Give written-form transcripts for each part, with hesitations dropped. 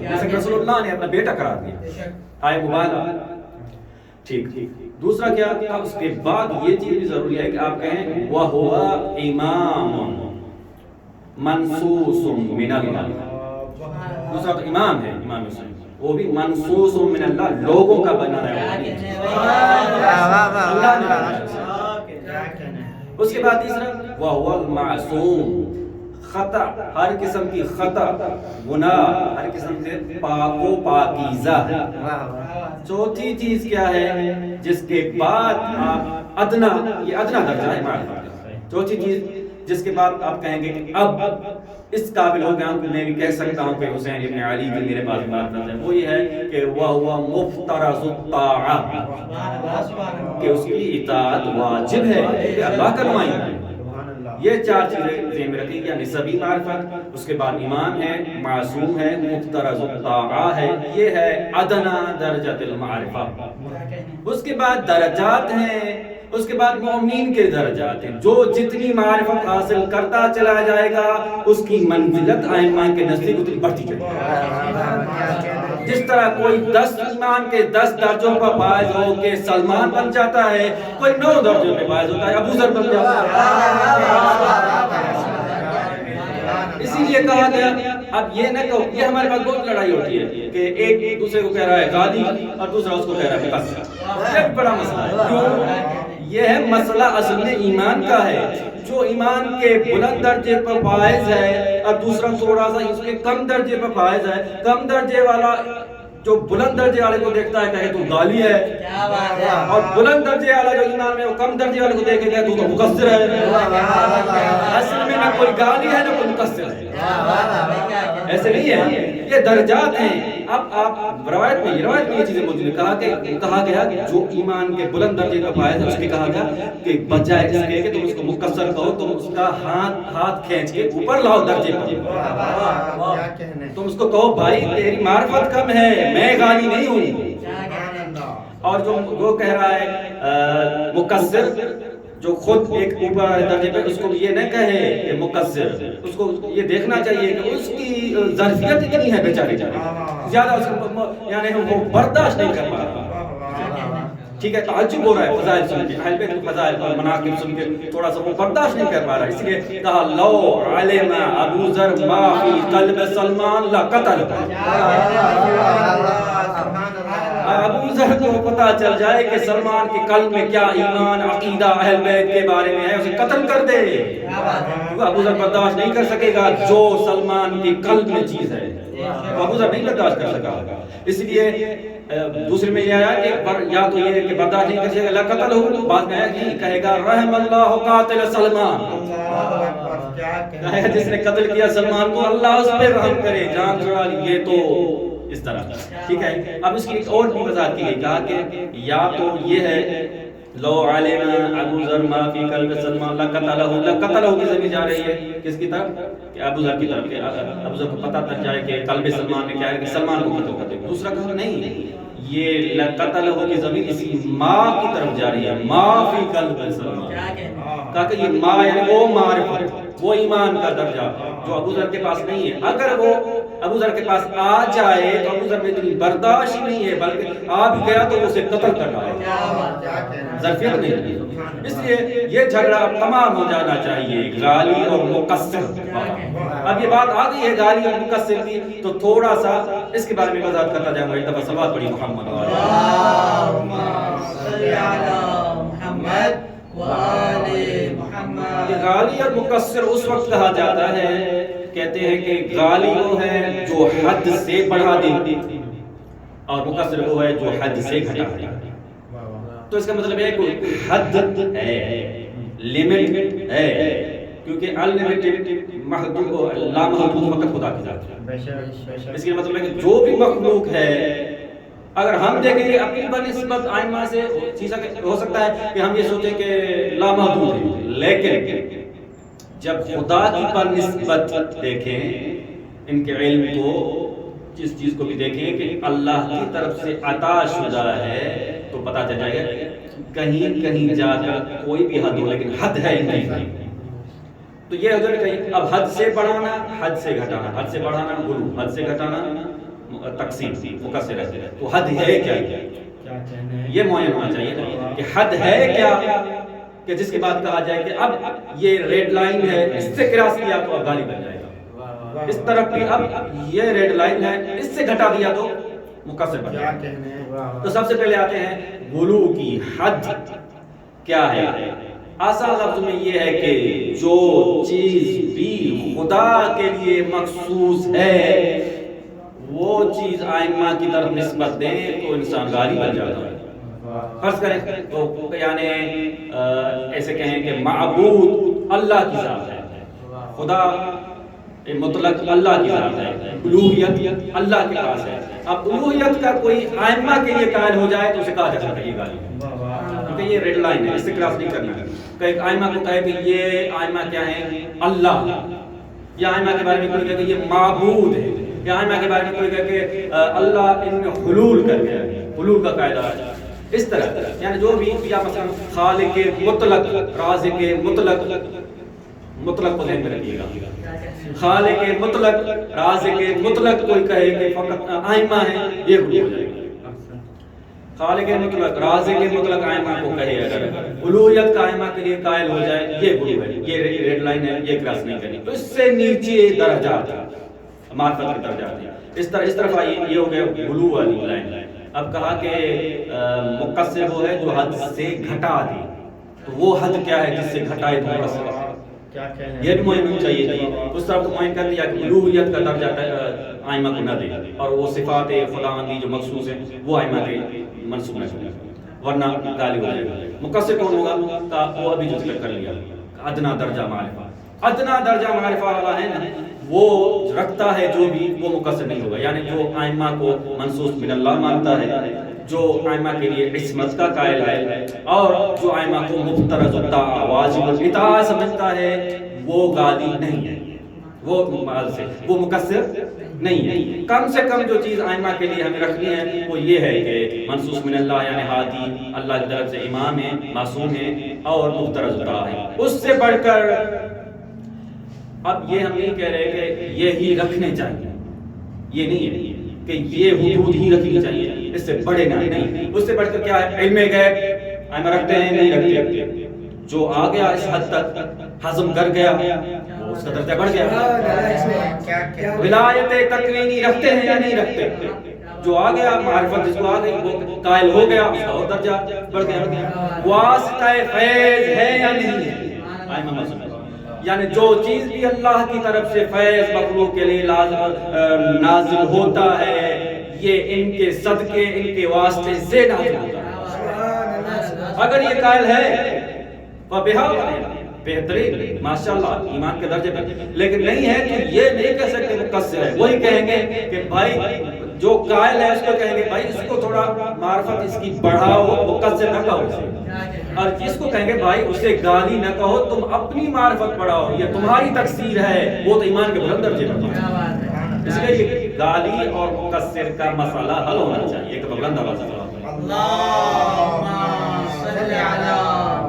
جیسے کہ رسول اللہ نے اپنا بیٹا قرار دیا، آئے مبالغہ. ٹھیک. دوسرا کیا تھا اس کے بعد یہ چیز بھی ضروری ہے کہ آپ کہیں وَهُوَ إِمَامٌ منصوص من اللہ. دوسرا تو امام ہے، امام حسین، وہ بھی منصوص من اللہ، لوگوں کا بنا ہے اللہ نے بنایا. اس کے بعد تیسرا وَهُوَ الْمَعْصُومُ، خطا، ہر قسم کی خطا، گناہ، ہر قسم سے پاک و پاکیزہ. چوتھی چیز کیا ہے جس کے بعد آپ ادنا، یہ ادنا درجہ ہے معرفت. چوتھی چیز جس کے بعد آپ کہیں گے کہ اب اس قابل ہو گیا کہ میں بھی کہہ سکتا ہوں کہ حسین ابن علی کی میرے پاس معرفت ہے، وہ یہ ہے کہ وَهُوَ مُفْتَرَضُ الطَّاعَةِ، کہ اس کی اطاعت واجب ہے، کہ اللہ کا نمائندہ ہے. یہ چار چیزیں ذہن میں رکھیں، یا نسبی معرفت، اس کے بعد امام ہے، معصوم ہے، مفترض الطاعہ ہے، یہ ہے ادنا درجۃ المعرفہ. اس کے بعد درجات ہیں، اس کے بعد مومنین کے درجات ہیں. جو جتنی معرفت حاصل کرتا چلا جائے گا اس کی منزلت ائمہ کے نزدیک اتنی بڑھتی چلے گی. جس طرح کوئی 10 ایمان کے 10 درجوں پر فائز ہو کے سلمان بن جاتا ہے، کوئی 9 درجوں پہ فائز ہوتا ہے ابو ذر بن جاتا ہے. اسی لیے کہا گیا اب یہ نہ کہو، یہ ہمارے پاس بہت لڑائی ہوتی ہے کہ ایک دوسرے کو کہہ رہا ہے غازی اور دوسرا اس کو کہہ رہا ہے مقصر. یہ بڑا مسئلہ ہے. کیوں؟ یہ ہے مسئلہ اصل میں ایمان کا ہے. جو ایمان کے بلند درجے پر فائز ہے اور دوسرا تھوڑا سا اس کے کم درجے پر فائز ہے، کم درجے والا جو بلند درجے والے کو دیکھتا ہے کہے تو غالی ہے، اور بلند درجے والا جو ایمان میں وہ کم درجے والے کو دیکھے کہے تو مقصر ہے. اصل میں نہ کوئی غالی ہے نہ کوئی مقصر ہے، ایسے نہیں ہے. یہ درجات ہیں. اب آپ روایت میں یہ چیزیں موجود ہیں. کہا گیا کہ جو ایمان کے بلند درجے کا فائز ہے اس کے کہا گیا کہ بجائے اس کے کہ تم اس کو مقصر کہو، تم اس کا ہاتھ کھینچ کے اوپر لاؤ درجے پر. تم اس کو کہو بھائی تیری معرفت کم ہے، میں غالی نہیں ہوں. اور جو وہ کہہ رہا ہے مقصر، جو خود ایک اوپر والے درجے پہ، اس کو یہ نہ کہے کہ مقصر، اس کو یہ دیکھنا چاہیے کہ اس کی ظرفیت اتنی ہے بیچارے زیادہ اس کو یعنی وہ برداشت نہیں کر پا رہا. ٹھیک ہے، تعجب ہو رہا ہے فضائل سن کے، اہل بیت کے فضائل اور مناقب سن کے تھوڑا سا وہ برداشت نہیں کر پا رہا. اس لیے کہا لو علم ابو ذر ما فی قلب سلمان لقتل. ابو ذر کو پتہ چل جائے کہ سلمان کے قلب میں کیا ایمان، عقیدہ اہل بیت کے بارے میں ہے، اسے قتل کر دے. ابو ذر برداشت نہیں کر سکے گا جو سلمان کے قلب میں چیز ہے، ابو ذر نہیں برداشت کر سکا. اس لیے دوسرے میں یہ آیا کہ یا تو یہ کہ برداشت نہیں کر سکے گا لقتل ہو، بعد میں یہ کہے گا رحم اللہ قاتل سلمان، جس نے قتل کیا سلمان کو اللہ اس پہ رحم کرے، جان چھڑا لی. یہ تو اس طرح. ٹھیک ہے. اب اس کی ایک اور بھی وضاحت کی گئی، کہا کہ یا تو یہ ہے لو علم ابو ذر ما فی قلب سلمان لقتلہ کی ضمیر جا رہی ہے کس کی طرف؟ کہ ابو ذر کی طرف، کہ ابو ذر کو پتہ چل جائے کہ قلب سلمان میں کیا ہے، کہ سلمان کو قتل کر دے. دوسرا کہا نہیں، یہ لقتلہ کی ضمیر اسی ما کی طرف جا رہی ہے، ما فی قلب سلمان. کہا کہ یہ ما یعنی وہ معرفت، وہ ایمان کا درجہ جو ابو ذر کے پاس نہیں ہے. اگر وہ ابو ذر کے پاس آ جائے تو ابو ذر میں اتنی برداشت نہیں ہے، بلکہ آ بھی گیا تو اسے قتل کرنا ہے، ظرفیت نہیں ہے. اس لیے یہ جھگڑا اب تمام ہو جانا چاہیے، غالی اور مقصر. اب یہ بات آ گئی ہے غالی اور مقصر کی، تو تھوڑا سا اس کے بارے میں وضاحت کرتا جاؤں گا. ایک دفعہ صلوات پڑھی محمد اللہم صلی علی محمد غالی اور مقصر اس وقت کہا جاتا ہے، کہتے ہیں کہ غالی وہ ہے جو حد سے بڑھا دے اور مقصر وہ ہے جو حد سے گھٹا دے. تو اس کا مطلب ہے کہ حد ہے، لیمٹ ہے، کیونکہ انلمیٹڈ محدود لامحدود وقت خدا کی ذات ہے. اس کا مطلب ہے کہ جو بھی مخلوق ہے، اگر ہم دیکھیں گے اپنی بنسبت آئمہ سے چیزیں ہو سکتا ہے کہ ہم یہ سوچیں کہ لامحدود ہے، لیکن جب خدا کی بنسبت دیکھیں ان کے علم کو، جس چیز کو بھی دیکھیں کہ اللہ کی طرف سے عطا شدہ ہے، تو پتہ چل جائے گا کہیں کہیں جا کر کوئی بھی حد ہو لیکن حد ہے نہیں. تو یہ حضور کہیں اب حد سے بڑھانا، حد سے گھٹانا، حد سے بڑھانا غلو، حد سے گھٹانا تقسیم مقصر ہے، تو حد ہے کیا؟ یہ معین ہونا چاہیے نا کہ حد ہے کیا، کہ جس کے بعد کہا جائے کہ اب یہ ریڈ لائن ہے، اس سے کراس کیا تو اب گالی بن جائے گا، اس طرف بھی اب یہ ریڈ لائن ہے، اس سے گھٹا دیا تو مقصر بن جائے گا۔ تو سب سے پہلے آتے ہیں غلو کی حد کیا ہے۔ آسان لفظ میں یہ ہے کہ جو چیز بھی خدا کے لیے مخصوص ہے وہ چیز آئمہ کی طرف نسبت دیں تو انسان غالی بن جاتا ہے۔ فرض کریں تو یعنی ایسے کہیں کہ معبود اللہ کی ذات ہے، خدا مطلق اللہ کی ذات ہے، الوہیت اللہ کے پاس ہے۔ اب الوہیت کا کوئی آئمہ کے لیے قائل ہو جائے تو اسے کہا جاتا ہے یہ غالی، کیونکہ یہ ریڈ لائن ہے، اس سے کراس نہیں کرنا ہے۔ کہ ایک آئمہ کو کہے کہ یہ آئمہ کیا ہے؟ اللہ، یا آئمہ کے بارے میں کوئی کہے کہ یہ معبود ہے، یا آئمہ کے بارے میں کوئی کہے کہ اللہ ان میں حلول کر گیا ہے، حلول کا قاعدہ ہے۔ اس طرح یعنی جو بھی یا مثلا خالق مطلق، رازق مطلق، مطلق کو ذہن میں رکھیے گا، خالق مطلق، رازق مطلق کوئی کہے کہ فقط آئمہ ہے، یہ حلول ہو جائے گا۔ خالق مطلق، رازق مطلق آئمہ کو کہے اگر الوہیت کا آئمہ کے لیے قائل ہو جائے یہ غلو ہے، یہ ریڈ لائن ہے، یہ کراس نہیں کرنی۔ تو اس سے نیچے درجات معرفت کے درجات ہیں۔ اس طرف آئیے، یہ ہو گیا غلو والی لائن۔ اب کہا کہ مقصر وہ ہے جو حد سے گھٹا دے، تو وہ حد کیا ہے جس سے گھٹائے تو مقصر ہے، یہ بھی معین چاہیے تھی۔ اس طرف تو معین کر دیا کہ الوہیت کا درجہ آئمہ کو نہ دے، اور وہ صفات خداوندی جو مخصوص ہیں وہ آئمہ کے منسوب نہ کرے، ورنہ گالی ہو جائے گا۔ مقصر کون ہوگا؟ وہ ابھی جو ذکر کر لیا، ادنا درجہ معرفہ، ادنا درجہ معرفہ والا ہے نا، وہ رکھتا ہے جو بھی، وہ مقصر نہیں ہوگا۔ یعنی جو آئمہ کو منصوص من اللہ مانتا ہے، جو آئمہ کے لیے عصمت کا قائل ہے، اور جو آئمہ کو مفترض الطاعہ واجب الاطاعہ سمجھتا ہے، وہ غالی نہیں ہے، وہ مقصر نہیں ہے۔ کم سے کم جو چیز آئمہ کے لیے ہمیں رکھنی ہے وہ یہ ہے کہ منصوص من اللہ یعنی ہادی، اللہ کی طرف سے امام ہے، معصوم ہے، اور مفترض الطاعہ ہے۔ اس سے بڑھ کر اب یہ ہم نہیں کہہ رہے کہ یہی رکھنے چاہیے، یہ نہیں ہے کہ یہ حدود ہی رکھنی چاہیے، اس سے بڑے نہیں۔ اس سے بڑھ کر کیا ہے؟ علم غیب آئمہ رکھتے ہیں نہیں رکھتے؟ جو آ گیا اس حد تک ہضم کر گیا اس کا درجہ بڑھ گیا۔ ولایت تکوینی رکھتے ہیں یا نہیں رکھتے؟ جو آ گیا معرفت جس کو آ گئی وہ قائل ہو گیا، اس کا اور درجہ بڑھ گیا۔ واسطہ فیض ہے یا نہیں ہے؟ آئمہ معصوم، یعنی جو چیز بھی اللہ کی طرف سے فیض مخلوق کے لیے نازل ہوتا ہے یہ ان کے صدقے، ان کے واسطے سے نازل ہوتا ہے۔ اگر یہ قائل ہے بہترین، ماشاءاللہ، ایمان کے درجے پر، لیکن نہیں ہے تو یہ نہیں کہہ سکتے مقصر ہے۔ وہی کہیں گے کہ بھائی جو قائل ہے اس کو کہیں گے بھائی اس کو تھوڑا معرفت اس کی بڑھاؤ، مقصر نہ کہو اسے، اور جس کو کہیں گے بھائی اسے گالی نہ کہو، تم اپنی معرفت بڑھاؤ، یہ تمہاری تقصیر ہے، وہ تو ایمان کے بلند درجے پر ہے۔ اس لیے یہ گالی اور مقصر کا مسئلہ حل ہونا چاہیے کہ بلند آواز سے اللہم صلی علی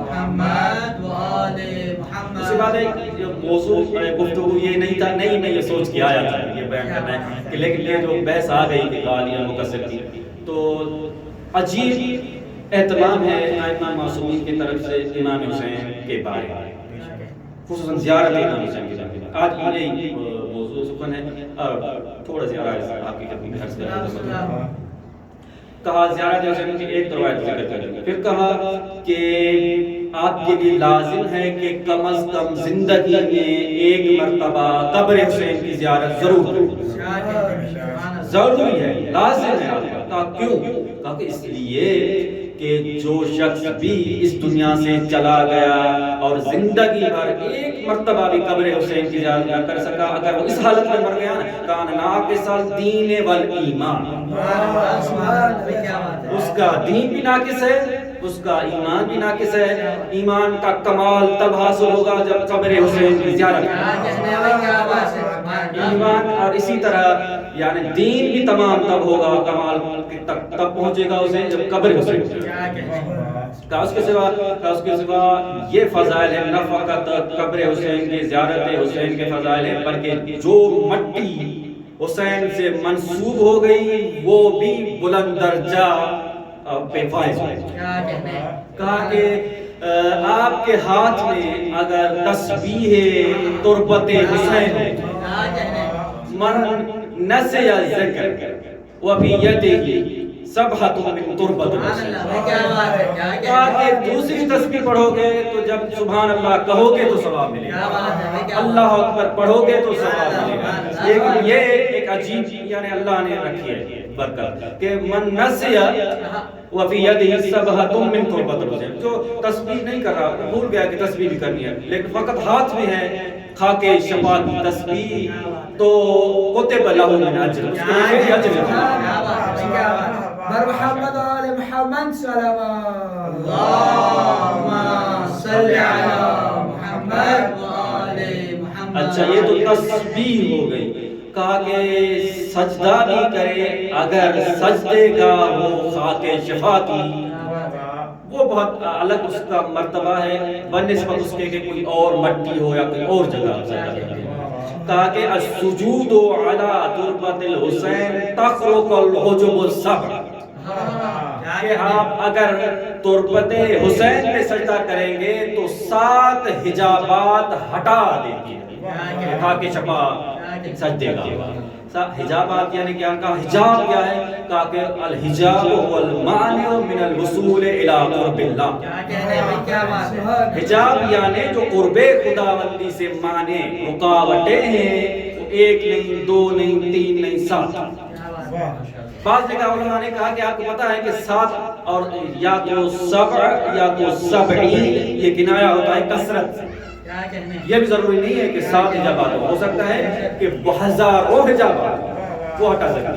محمد و آل محمد۔ اس کے بعد ایک موضوع گفتگو یہ نہیں تھا، نہیں میں یہ سوچ کے آیا تھا یہ بیان کرنا ہے کہ لیکن یہ جو بحث آ گئی کہ گالی اور مقصر کی، تو عجیب اہتمام ہے ائمہ معصومین کی طرف سے امام حسین کے بارے میں، خصوصاً زیارت امام حسین کے بارے میں۔ آج یہ موضوع سخن ہے اور تھوڑا سی آرائز آپ کی خدمت میں عرض کرنا۔ کہا زیارت حسین کی ایک روایت ذکر کریں، پھر کہا کہ آپ کے لیے لازم ہے کہ کم از کم زندگی میں ایک مرتبہ قبر حسین کی زیارت ضرور ضروری ہے، لازم ہے آپ کا۔ کیوں؟ کہا کہ اس لیے کہ جو شخص بھی اس دنیا سے چلا گیا اور زندگی بھر ایک مرتبہ بھی قبر حسین کی زیارت نہ کر سکا، اگر وہ اس حالت میں مر گیا کان ناقص الدین والایمان، اس کا دین بھی ناقص ہے، اس کا ایمان بھی ناقص ہے۔ ایمان کا کمال تب حاصل ہوگا جب قبر حسین کی زیارت، ایمان اور اسی طرح یعنی دین بھی تمام تب ہوگا، کمال تک تب پہنچے گا اسے جب قبر حسین کا اس کے سوا یہ فضائل ہے نہ فقط قبر حسین کی زیارت حسین کے فضائل ہیں، بلکہ جو مٹی حسین سے منسوب ہو گئی وہ بھی بلند درجہ پہ فائز ہو گئی۔ کیا کہنے ہیں؟ کہا کہ آپ کے ہاتھ میں اگر تسبیح تربت حسین ہے، کیا کہنے ہیں؟ من نسی الذکر وفی یدہ سبحۃ من تربت سبحان حسین، اللہ، کیا بات ہے، کیا کہنے کہا ہیں؟ کہ دوسری تسبیح پڑھو گے تو جب سبحان اللہ کہو گے تو ثواب ملے کیا گا، بات ہے، کیا اللہ اکبر پڑھو گے تو ثواب ملے گا۔ لیکن یہ ایک عجیب یعنی اللہ نے رکھی ہے برکت کہ من نسی وفی یدہ سبحۃ من تربت حسین، جو تسبیح نہیں کر رہا بھول گیا کہ تسبیح بھی کرنی ہے لیکن فقط ہاتھ میں ہے خاک شفا کی تسبیح تو کتب لہ من اجر، اس کے لیے اجر ہے۔ کیا بات ہے، کیا بات ہے۔ بر محمد آل محمد صلوات اللہم صلی علی محمد وآل محمد۔ اچھا یہ تو تسبیح ہو گئی۔ کہا کہ سجدہ بھی کرے اگر سجدے کا وہ خاک شفا کی، وہ بہت الگ اس کا مرتبہ ہے بنسبت اس کے کہ کوئی اور مٹی ہو یا کوئی اور جگہ سجدہ کرے۔ کہا کہ السجود علی تربت الحسین تخرق الحجب السبع، کہ آپ اگر تربت حسین پہ سجدہ کریں گے تو 7 حجابات ہٹا دیتی ہے خاک شفا سجدے کا۔ حجابات یعنی کیا؟ کہا حجاب کیا ہے؟ کہا کہ الحجاب هو المانع من الوصول الى قرب اللہ، کیا کہنے ہیں، کیا بات ہے۔ حجاب یعنی جو قرب خداوندی سے مانے رکاوٹیں ہیں، وہ 1 نہیں 2 نہیں 3 نہیں 7۔ کیا بات ہے۔ بعض جگہ علماء نے کہا کہ آپ کو پتا ہے کہ 7 اور یا تو 7 یا تو 70 یہ کنایا ہوتا ہے کثرت سے، کیا کہنے ہیں۔ یہ بھی ضروری نہیں ہے کہ 7 حجابات ہو سکتا ہے کہ ہزاروں حجابات وہ ہٹا سکتے ہیں۔